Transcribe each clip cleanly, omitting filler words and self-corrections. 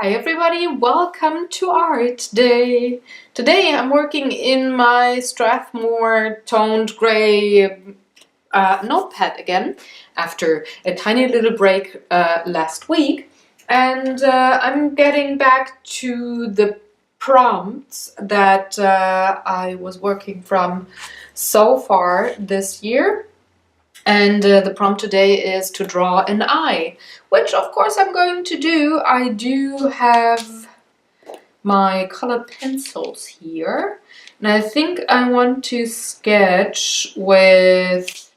Hi everybody, welcome to ArtDay. Today I'm working in my Strathmore toned grey notepad again after a tiny little break last week, and I'm getting back to the prompts that I was working from so far this year. And the prompt today is to draw an eye, which of course I'm going to do. I do have my colored pencils here, and I think I want to sketch with,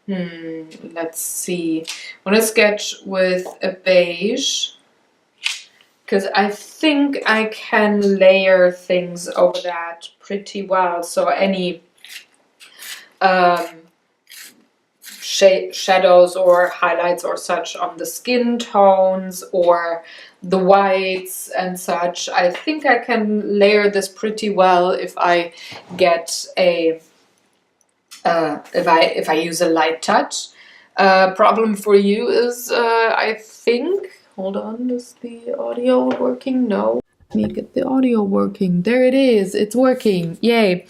let's see, I want to sketch with a beige, because I think I can layer things over that pretty well, so any shadows or highlights or such on the skin tones or the whites and such. I think I can layer this pretty well if I get a if I use a light touch. Problem for you is I think, hold on, is the audio working? No. Let me get the audio working. There it is. It's working. Yay.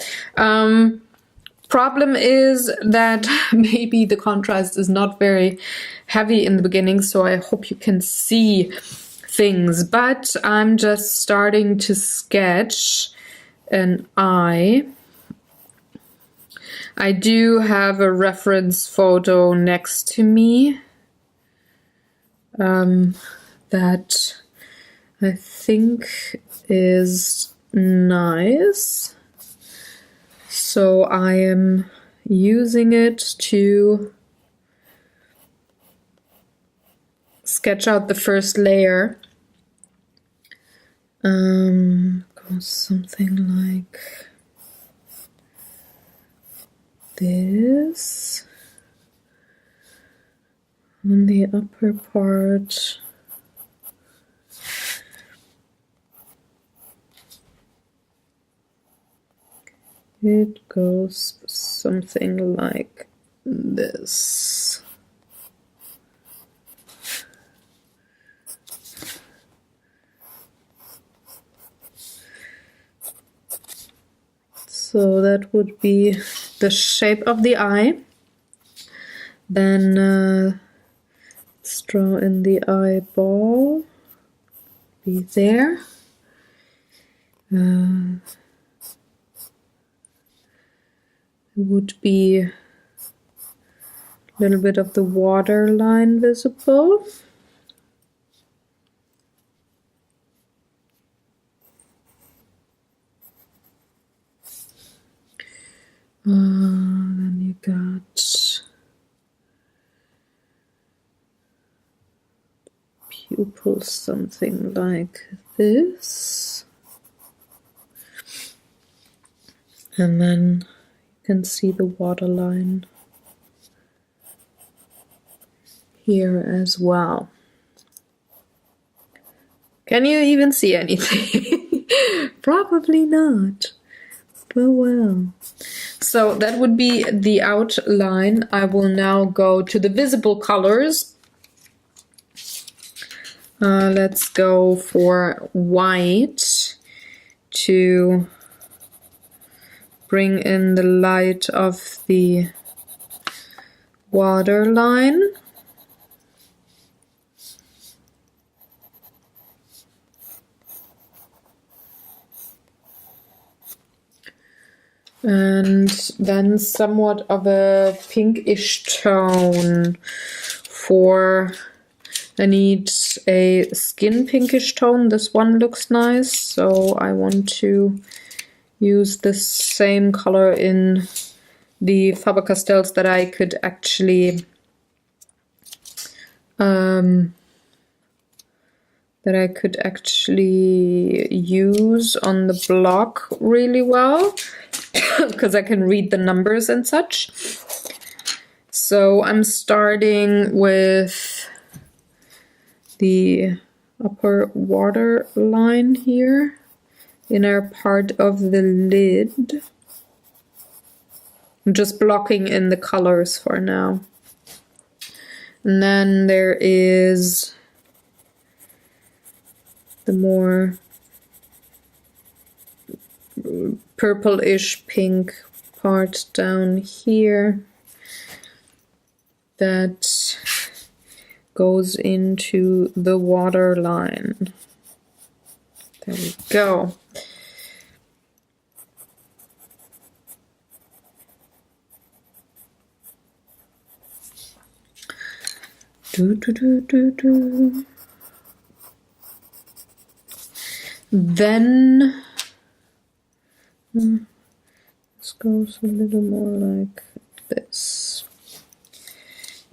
Problem is that maybe the contrast is not very heavy in the beginning, so I hope you can see things. But I'm just starting to sketch an eye. I do have a reference photo next to me that I think is nice. So I am using it to sketch out the first layer. Goes something like this. On the upper part, it goes something like this. So that would be the shape of the eye. Then let's draw in the eyeball. Be there. Would be a little bit of the waterline visible. Then you got pupils, something like this. And then you can see the waterline here as well. Can you even see anything? Probably not. Well, well. So that would be the outline. I will now go to the visible colors. Let's go for white to bring in the light of the waterline. And then somewhat of a pinkish tone for, I need a skin pinkish tone. This one looks nice, so I want to use the same color in the Faber-Castells that I could actually use on the block really well, because I can read the numbers and such. So I'm starting with the upper water line here, inner part of the lid. I'm just blocking in the colors for now. And then there is the more purplish pink part down here that goes into the water line. There we go. Then this goes a little more like this.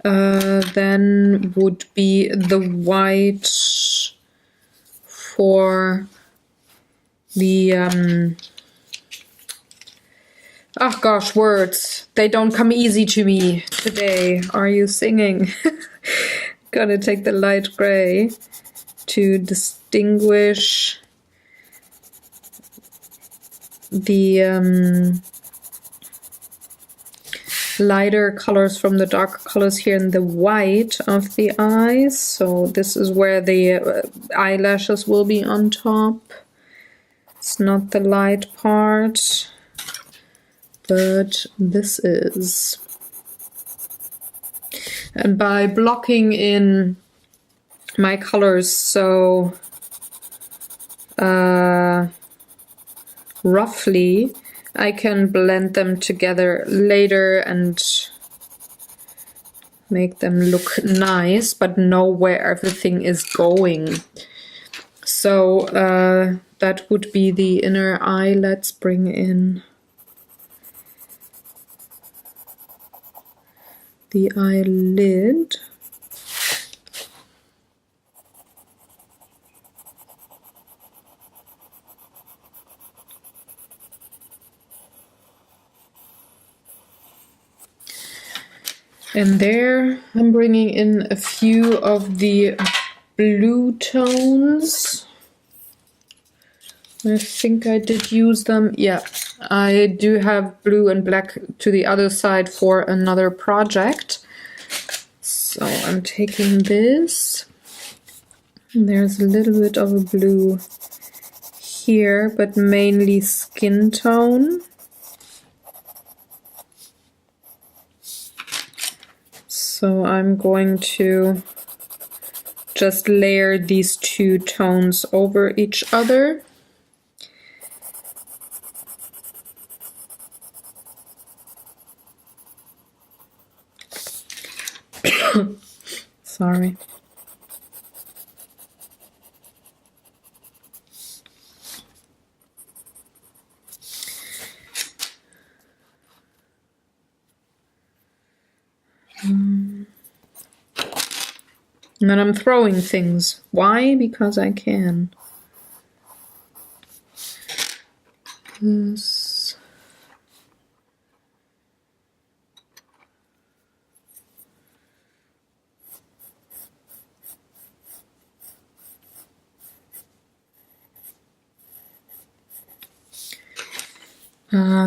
Then would be the white for the oh gosh, words, they don't come easy to me today. Are you singing? Gonna take the light gray to distinguish the lighter colors from the darker colors here in the white of the eyes. So this is where the eyelashes will be on top. It's not the light part, but this is. And by blocking in my colors so roughly, I can blend them together later and make them look nice, but know where everything is going. So that would be the inner eye. Let's bring in the eyelid. And there I'm bringing in a few of the blue tones. I think I did use them. Yeah, I do have blue and black to the other side for another project. So I'm taking this. There's a little bit of a blue here, but mainly skin tone. So I'm going to just layer these two tones over each other. Sorry. And then I'm throwing things. Why? Because I can. This.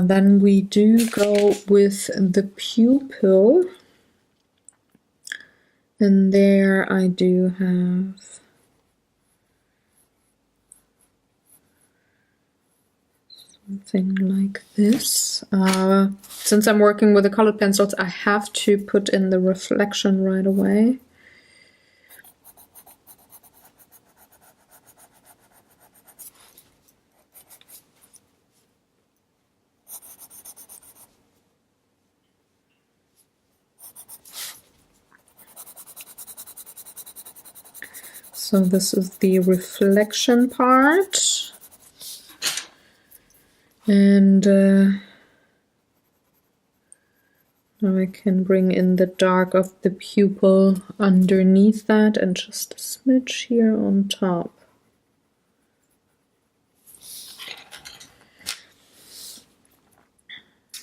Then we do go with the pupil. And there I do have something like this. Since I'm working with the colored pencils, I have to put in the reflection right away. So this is the reflection part, and now I can bring in the dark of the pupil underneath that and just a smidge here on top.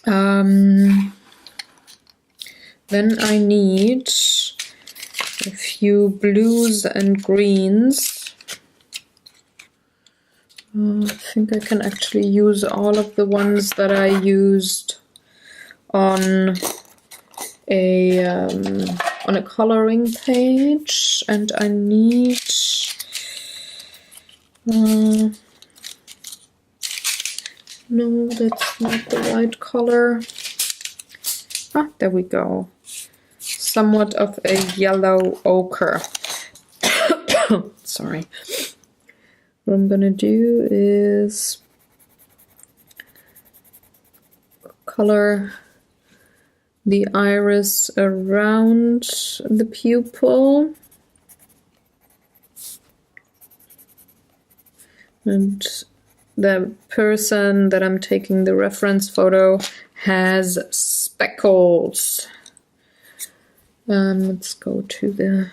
Then I need a few blues and greens. I think I can actually use all of the ones that I used on a on a coloring page, and I need no, that's not the right color. Ah, there we go. Somewhat of a yellow ochre. Sorry. What I'm gonna do is color the iris around the pupil. And the person that I'm taking the reference photo has speckles. Let's go to the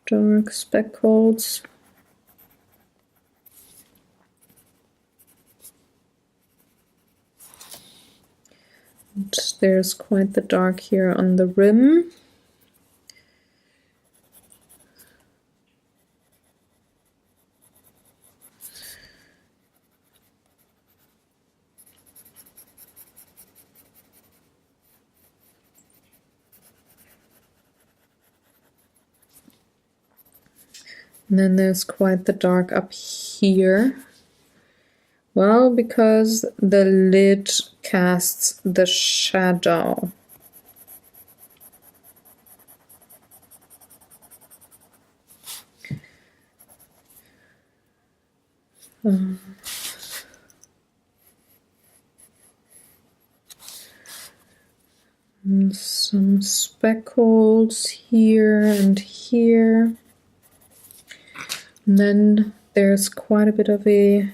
dark speckles. And there's quite the dark here on the rim. And then there's quite the dark up here. Well, because the lid casts the shadow. And some speckles here and here. And then there's quite a bit of a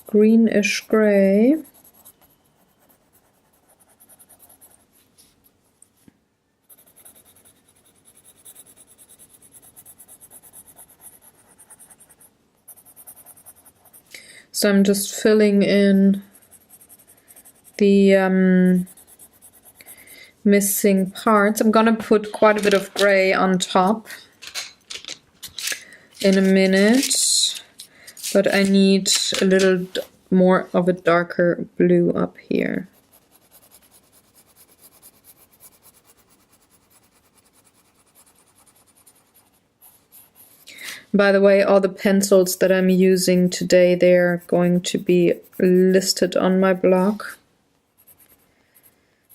greenish gray. So I'm just filling in the missing parts. I'm gonna put quite a bit of gray on top in a minute, but I need a little more of a darker blue up here. By the way, all the pencils that I'm using today, they're going to be listed on my blog.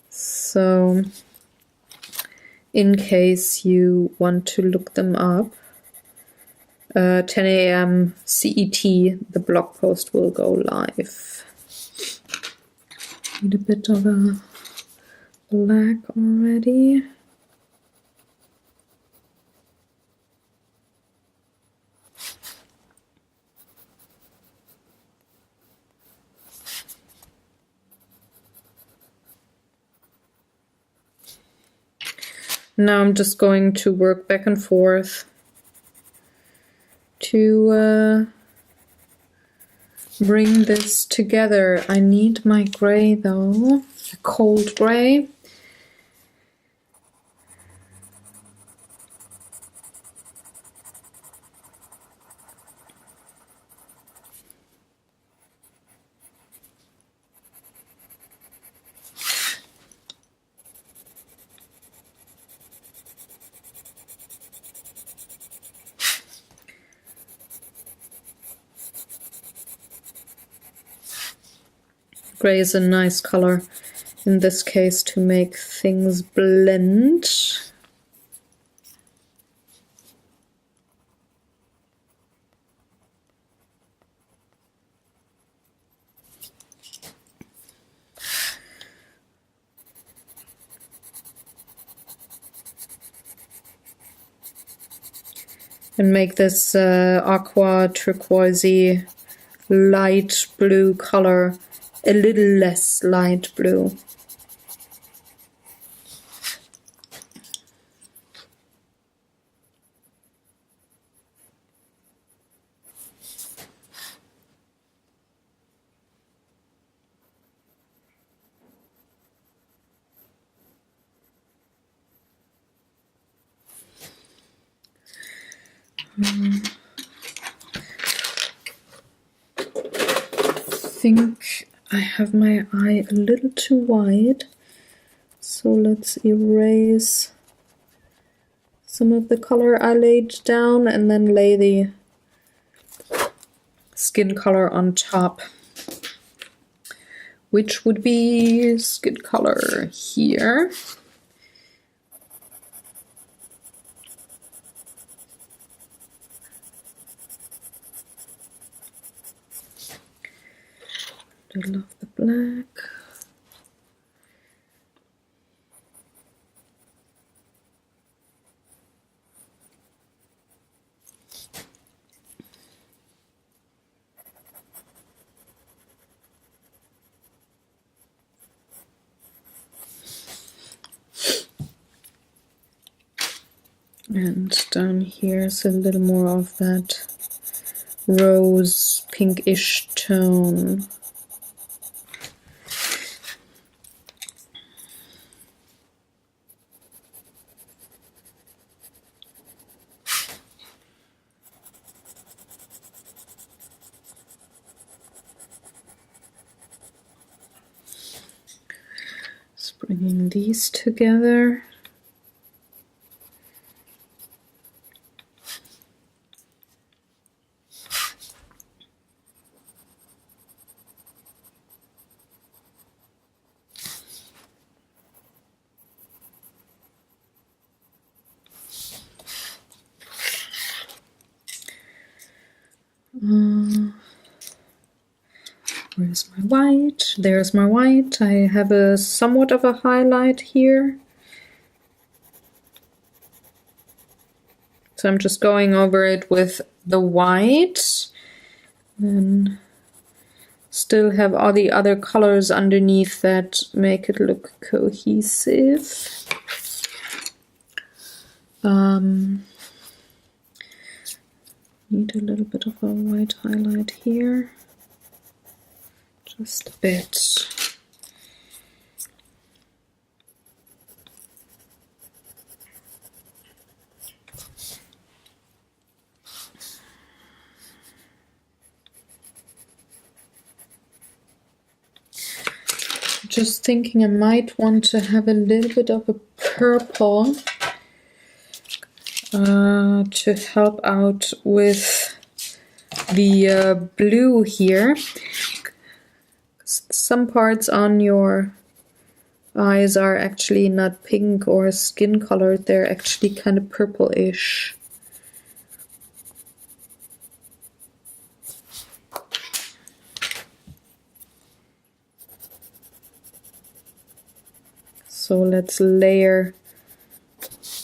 So, in case you want to look them up, 10 a.m. CET, the blog post will go live. Need a bit of a black already. Now I'm just going to work back and forth to bring this together. I need my gray though, a cold gray. Gray is a nice color in this case to make things blend. And make this aqua turquoisey light blue color a little less light blue. I think I have my eye a little too wide, so let's erase some of the color I laid down and then lay the skin color on top, which would be skin color here. I love the black. And down here is a little more of that rose pinkish tone. Just bringing these together. Where's my white? There's my white. I have a somewhat of a highlight here. So I'm just going over it with the white. Then still have all the other colors underneath that make it look cohesive. Need a little bit of a white highlight here. Just a bit. Just thinking I might want to have a little bit of a purple to help out with the blue here. Some parts on your eyes are actually not pink or skin colored, they're actually kind of purplish. So let's layer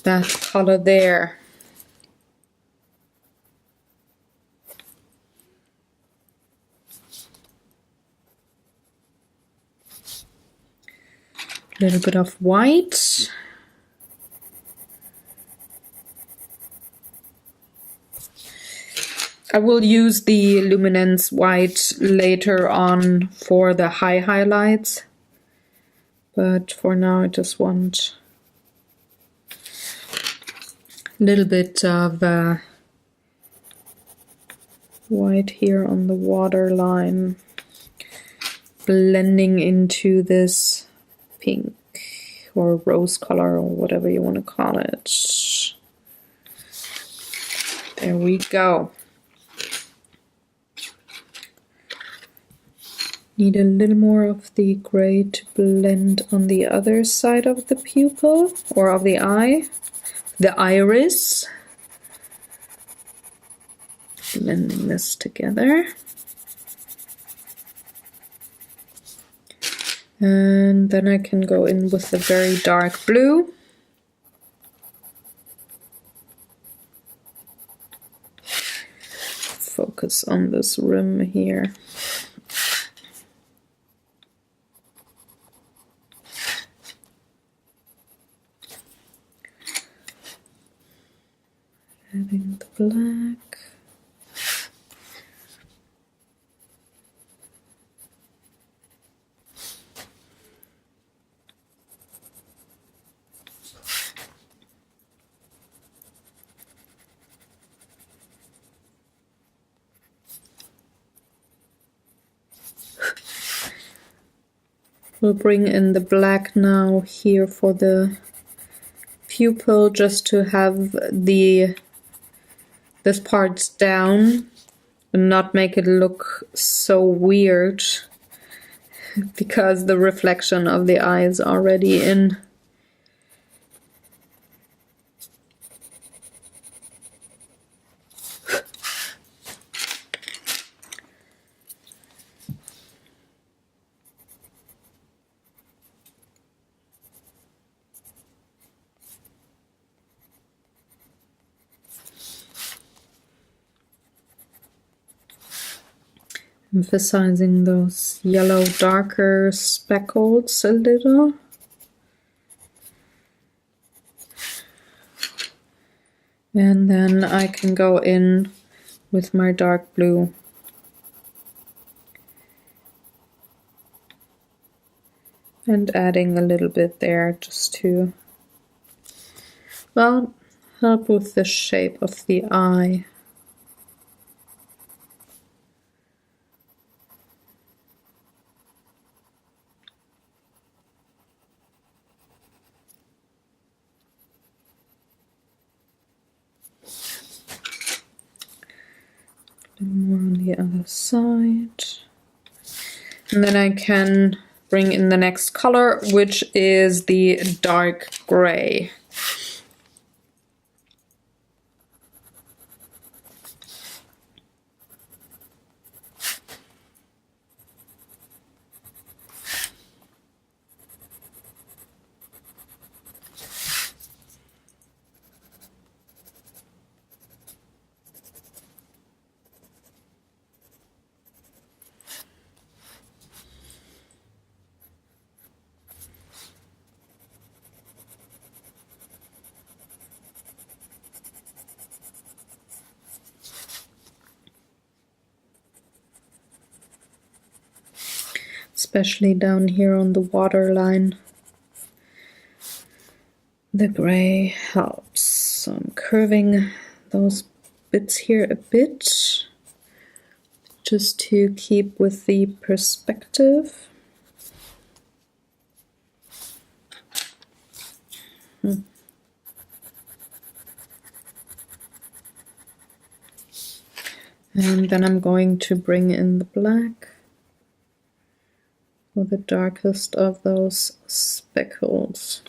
that color there. A little bit of white. I will use the luminance white later on for the high highlights, but for now I just want a little bit of white here on the waterline, blending into this pink or rose color or whatever you want to call it. There we go. Need a little more of the gray to blend on the other side of the pupil or of the eye, the iris. Blending this together. And then I can go in with the very dark blue. Focus on this rim here. Adding the black. We'll bring in the black now here for the pupil just to have this part down and not make it look so weird because the reflection of the eye is already in. Emphasizing those yellow darker speckles a little. And then I can go in with my dark blue. And adding a little bit there just to, well, help with the shape of the eye. A little more on the other side. And then I can bring in the next color, which is the dark gray. Especially down here on the waterline. The gray helps. So I'm curving those bits here a bit, just to keep with the perspective. And then I'm going to bring in the black for the darkest of those speckles.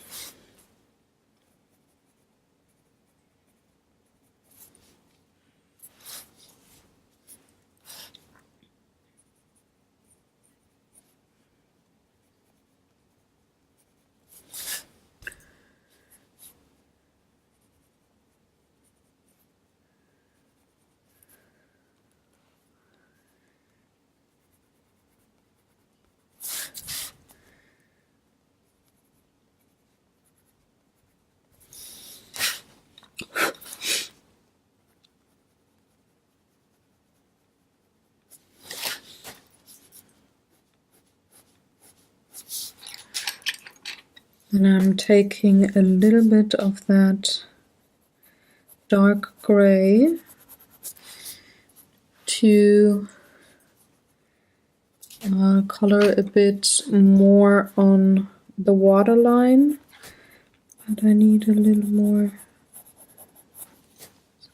And I'm taking a little bit of that dark gray to color a bit more on the waterline, but I need a little more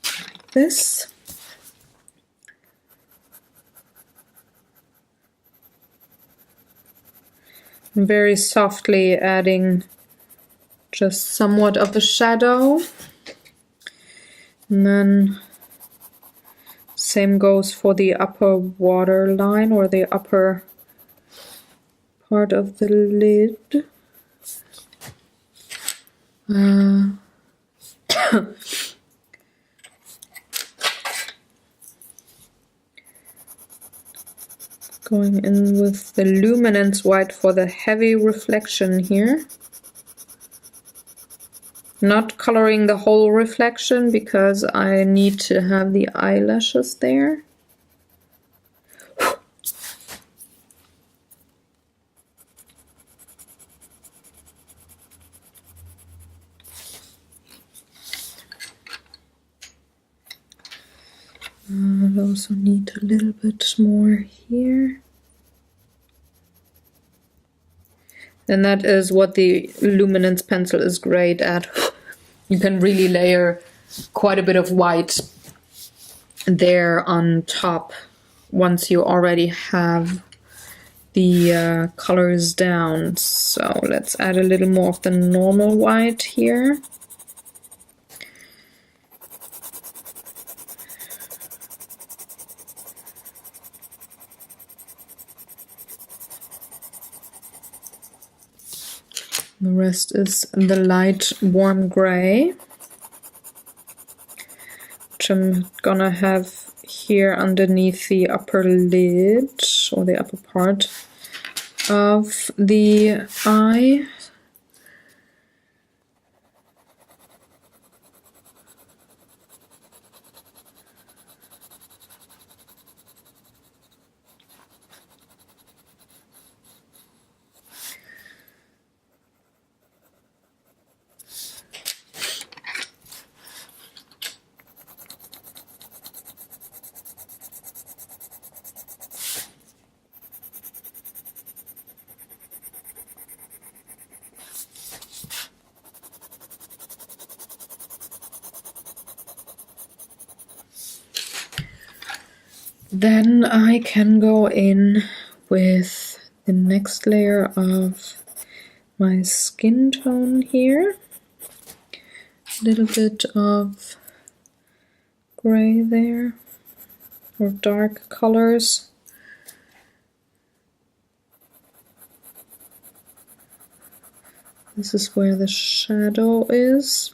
like this. Very softly adding just somewhat of a shadow, and then same goes for the upper waterline or the upper part of the lid. Going in with the luminance white for the heavy reflection here. Not coloring the whole reflection because I need to have the eyelashes there. I also need a little bit more here. And that is what the luminance pencil is great at. You can really layer quite a bit of white there on top once you already have the colors down. So let's add a little more of the normal white here. The rest is the light warm gray, which I'm gonna have here underneath the upper lid, or the upper part of the eye. Then I can go in with the next layer of my skin tone here. A little bit of gray there, or dark colors. This is where the shadow is.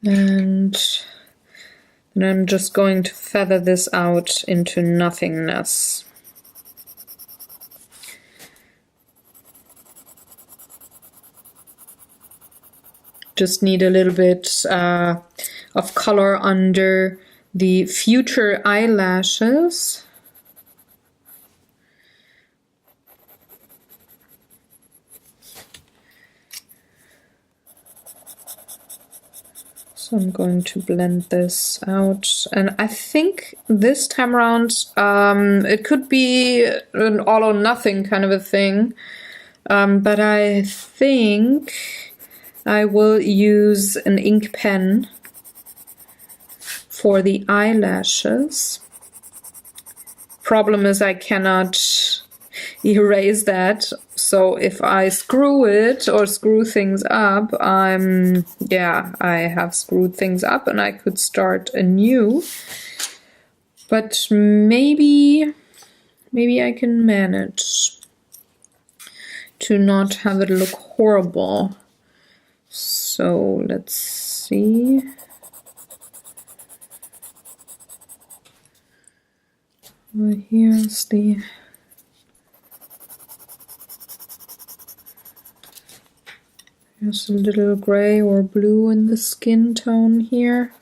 And then I'm just going to feather this out into nothingness. Just need a little bit of color under the future eyelashes. So I'm going to blend this out, and I think this time around it could be an all or nothing kind of a thing, but I think I will use an ink pen for the eyelashes. Problem is I cannot erase that, so if I screw it or screw things up, I have screwed things up and I could start anew. But maybe I can manage to not have it look horrible. So let's see. Well, here's a little gray or blue in the skin tone here.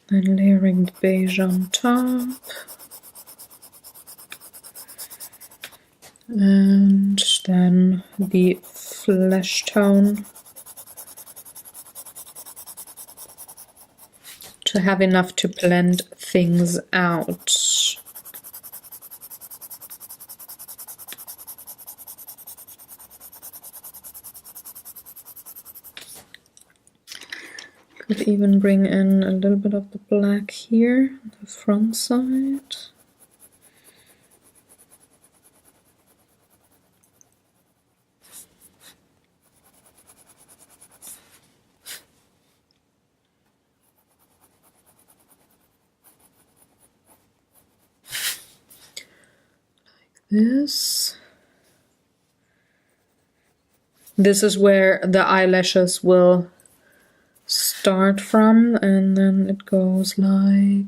Then layering the beige on top. And then the flesh tone to have enough to blend things out. Could even bring in a little bit of the black here, the front side. This is where the eyelashes will start from, and then it goes like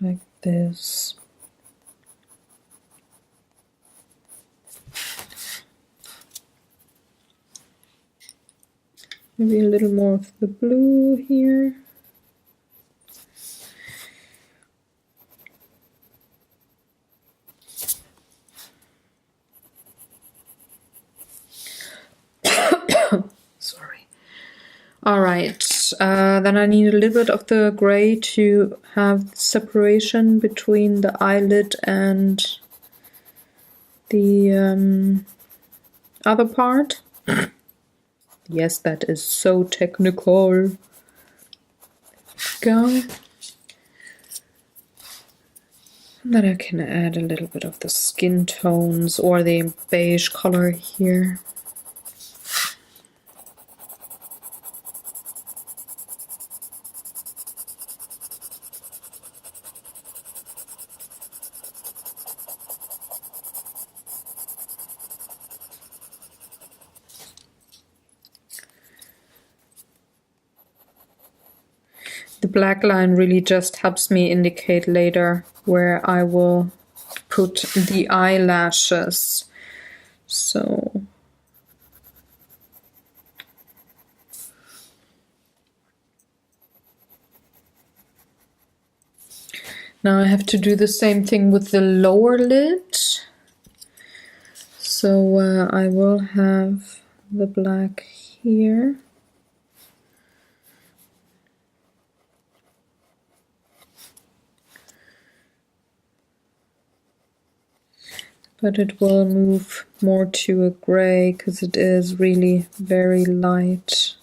like this. Maybe a little more of the blue here. Sorry. All right, then I need a little bit of the gray to have separation between the eyelid and the other part. Yes, that is so technical. Go. And then I can add a little bit of the skin tones or the beige color here. The black line really just helps me indicate later where I will put the eyelashes. So now I have to do the same thing with the lower lid. So I will have the black here. But it will move more to a gray because it is really very light.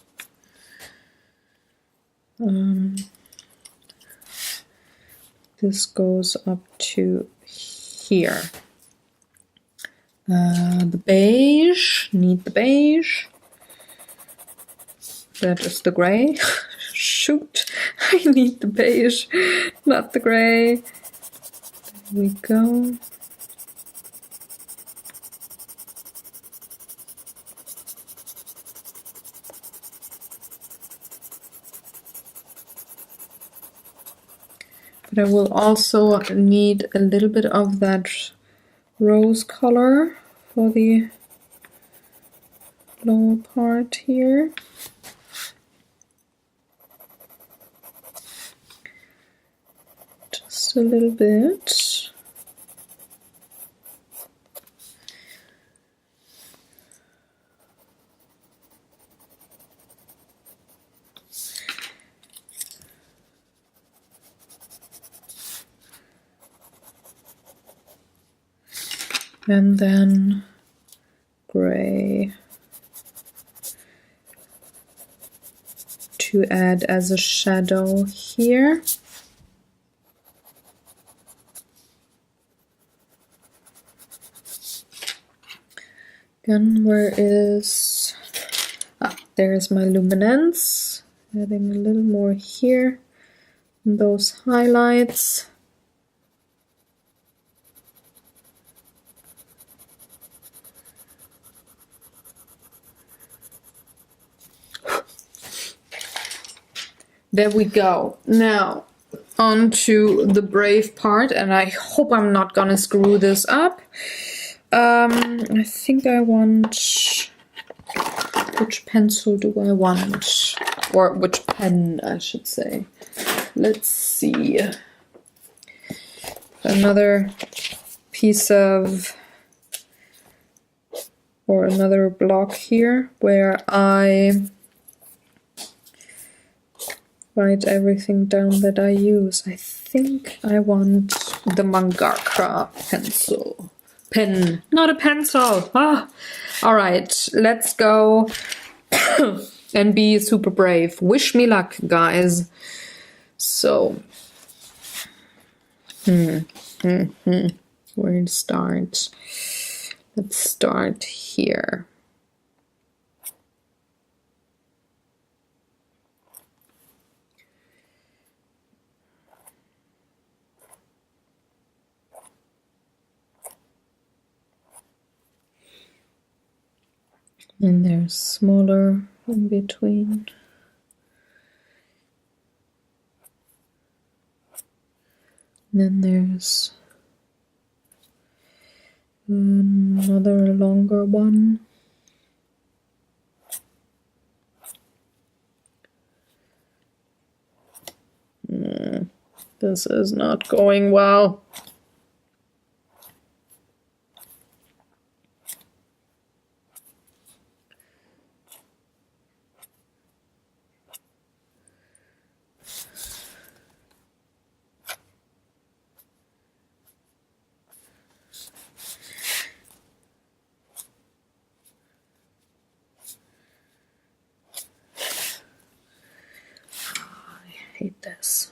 This goes up to here. The beige, need the beige. That is the gray. Shoot, I need the beige, not the gray. There we go. But I will also need a little bit of that rose color for the lower part here. Just a little bit. And then gray to add as a shadow here. Again, where is, there's my luminance. Adding a little more here, and those highlights. There we go. Now on to the brave part, and I hope I'm not gonna screw this up. I think I want, which pencil do I want? Or which pen, I should say. Let's see. Another piece of, or another block here where I write everything down that I use. I think I want the mangaka pencil. Pen, not a pencil. Ah. All right, let's go and be super brave. Wish me luck, guys. So, where to start? Let's start here. And there's smaller in between. Then there's another longer one. This is not going well. I hate this.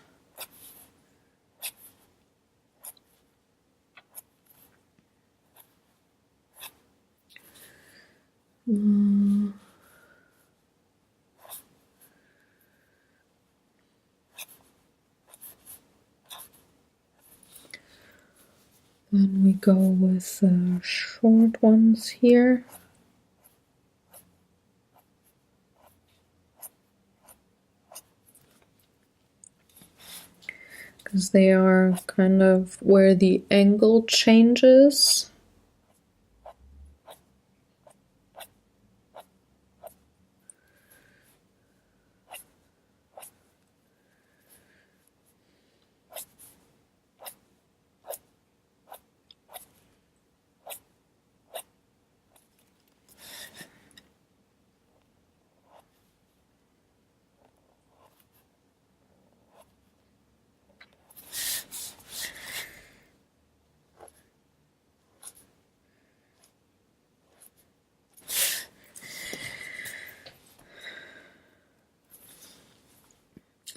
Then we go with short ones here. Because they are kind of where the angle changes.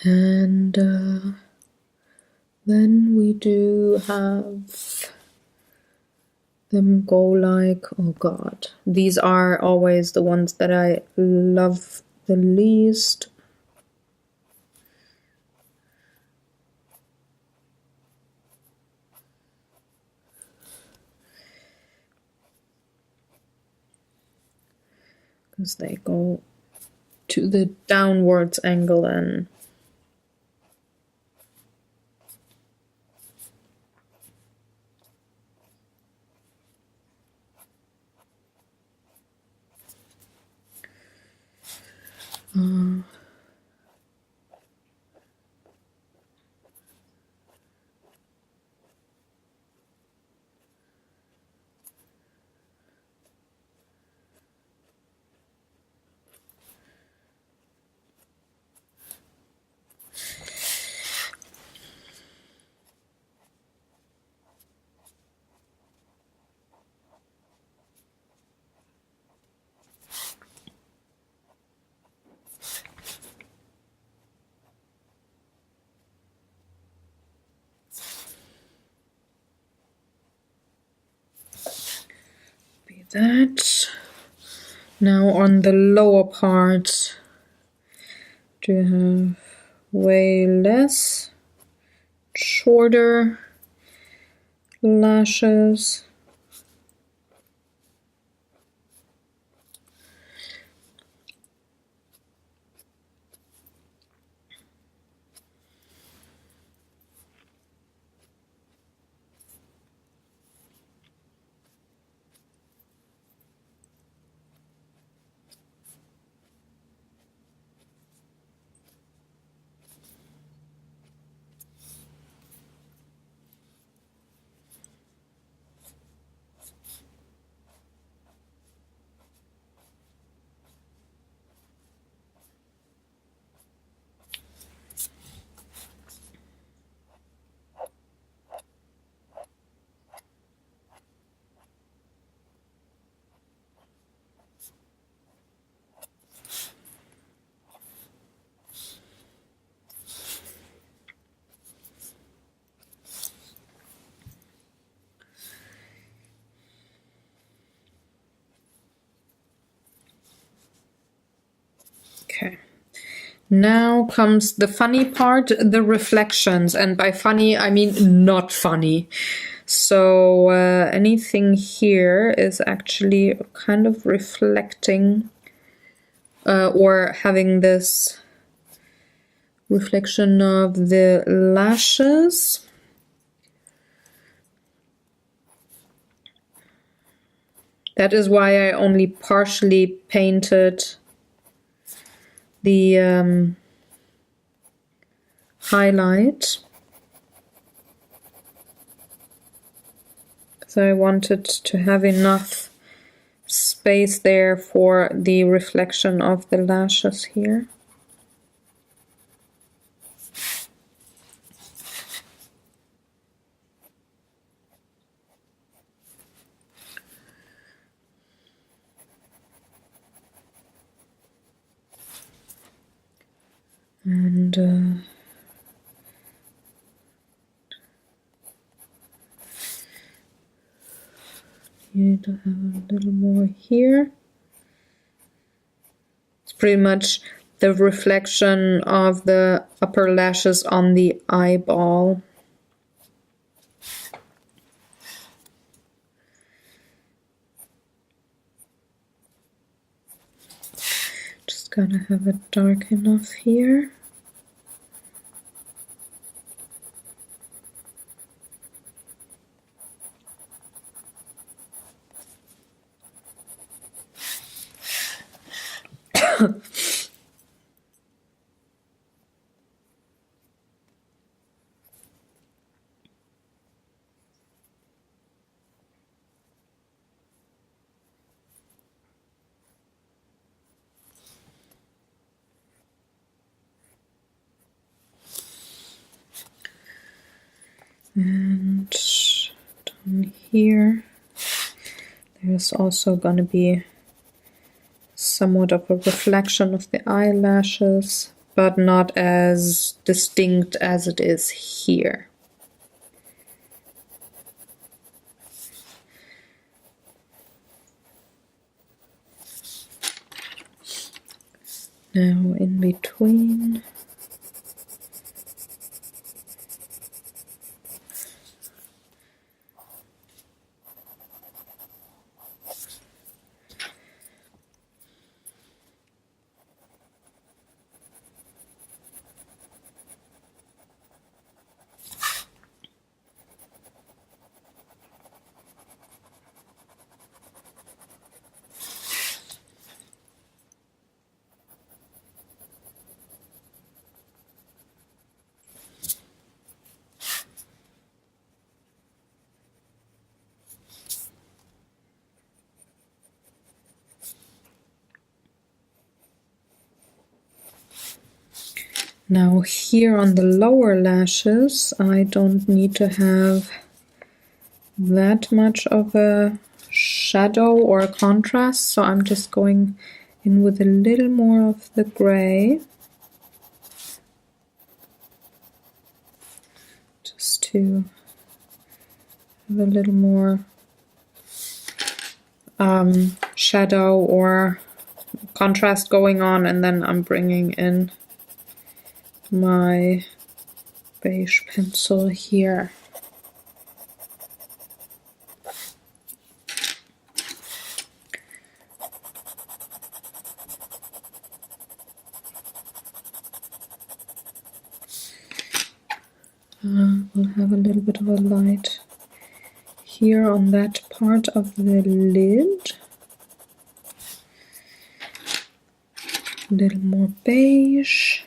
And then we do have them go like, oh god, these are always the ones that I love the least. Because they go to the downwards angle and be that. Now on the lower part, do you have way less, shorter lashes. Okay. Now comes the funny part, the reflections. And by funny, I mean not funny. So anything here is actually kind of reflecting or having this reflection of the lashes. That is why I only partially painted the highlight. Because I wanted to have enough space there for the reflection of the lashes here. And need to have a little more here. It's pretty much the reflection of the upper lashes on the eyeball. Just gotta have it dark enough here. And down here, there's also going to be somewhat of a reflection of the eyelashes, but not as distinct as it is here. Now in between, now here on the lower lashes, I don't need to have that much of a shadow or a contrast, so I'm just going in with a little more of the gray, just to have a little more shadow or contrast going on, and then I'm bringing in my beige pencil here. We'll have a little bit of a light here on that part of the lid. A little more beige.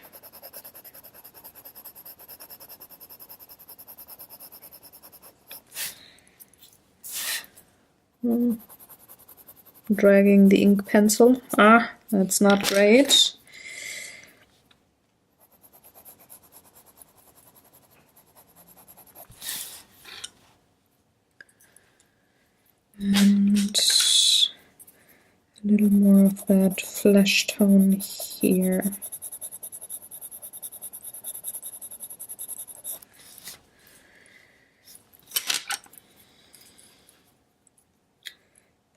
Dragging the ink pencil. That's not great. And a little more of that flesh tone here.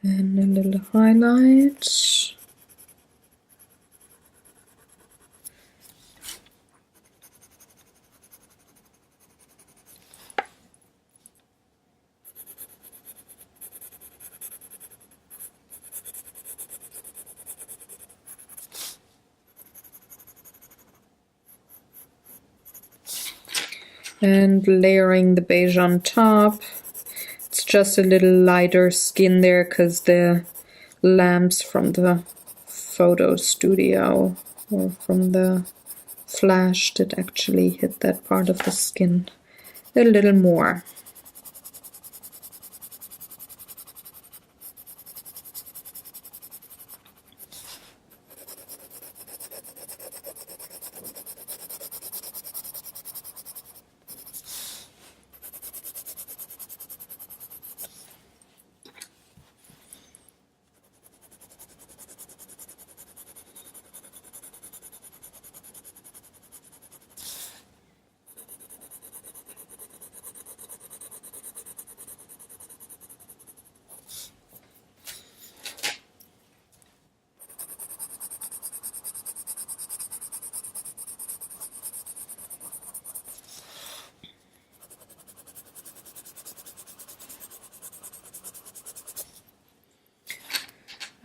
Then a little highlight. And layering the beige on top. It's just a little lighter skin there because the lamps from the photo studio or from the flash did actually hit that part of the skin a little more.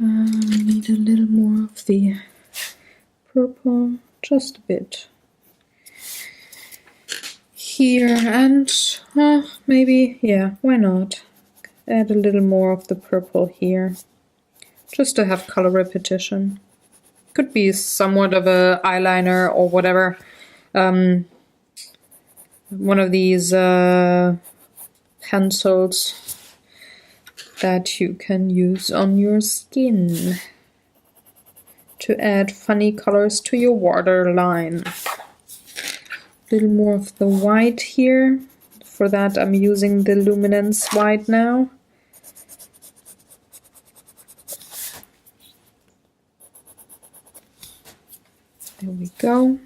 Need a little more of the purple, just a bit here, and maybe, yeah, why not? Add a little more of the purple here, just to have color repetition. Could be somewhat of a eyeliner or whatever. One of these pencils that you can use on your skin to add funny colors to your waterline. A little more of the white here. For that I'm using the Luminance white now. There we go.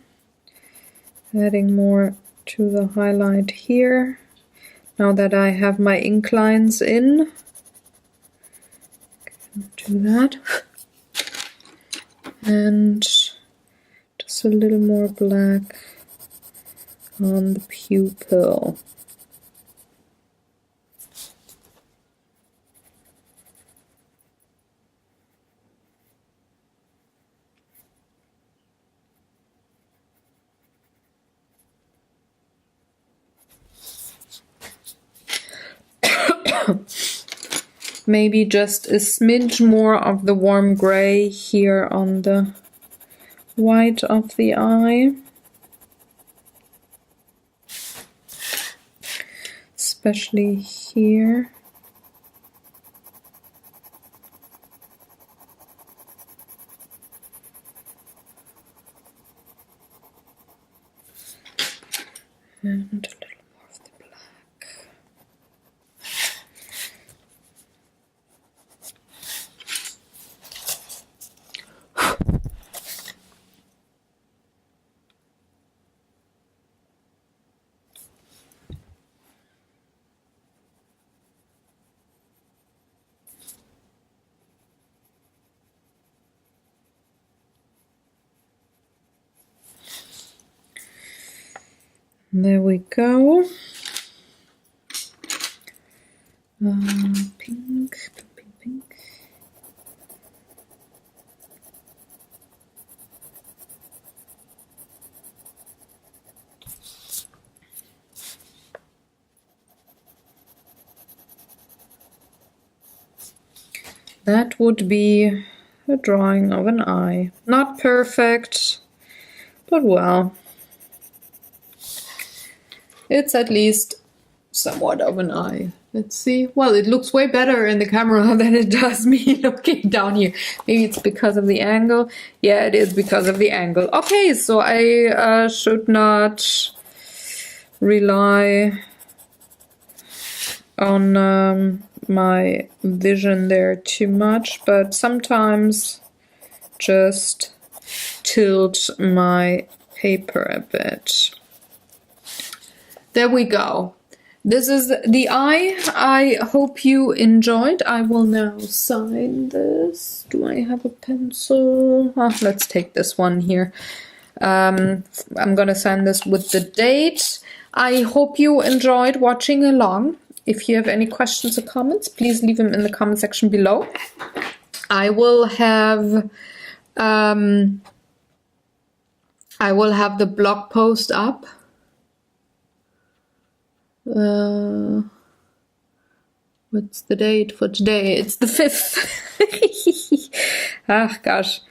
Adding more to the highlight here. Now that I have my ink lines in, do that. And just a little more black on the pupil. Maybe just a smidge more of the warm gray here on the white of the eye. Especially here. And a little more of the black. There we go. Pink, pink, pink, pink. That would be a drawing of an eye. Not perfect, but well. It's at least somewhat of an eye. Let's see. Well, it looks way better in the camera than it does me looking down here. Maybe it's because of the angle. Yeah, it is because of the angle. Okay, so I should not rely on my vision there too much, but sometimes just tilt my paper a bit. There we go. This is the eye. I hope you enjoyed. I will now sign this. Do I have a pencil? Oh, let's take this one here. I'm gonna sign this with the date. I hope you enjoyed watching along. If you have any questions or comments, please leave them in the comment section below. I will have the blog post up. What's the date for today? It's the 5th. Ah, gosh.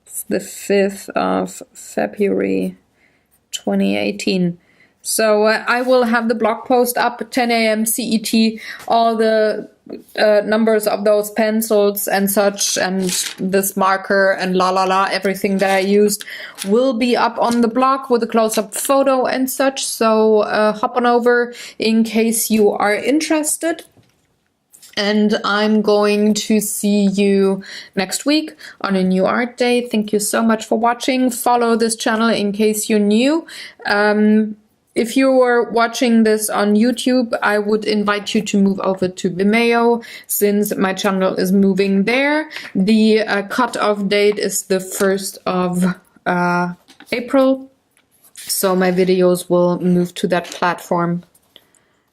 It's the 5th of February 2018. So I will have the blog post up at 10 a.m. CET, all the numbers of those pencils and such, and this marker and everything that I used will be up on the blog with a close-up photo and such. So hop on over in case you are interested. And I'm going to see you next week on a new art day. Thank you so much for watching. Follow this channel in case you're new. If you were watching this on YouTube, I would invite you to move over to Vimeo since my channel is moving there. The cut-off date is the 1st of April. So my videos will move to that platform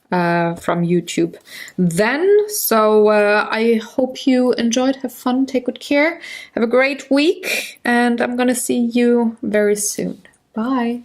from YouTube then. So I hope you enjoyed, have fun, take good care, have a great week, and I'm gonna see you very soon. Bye.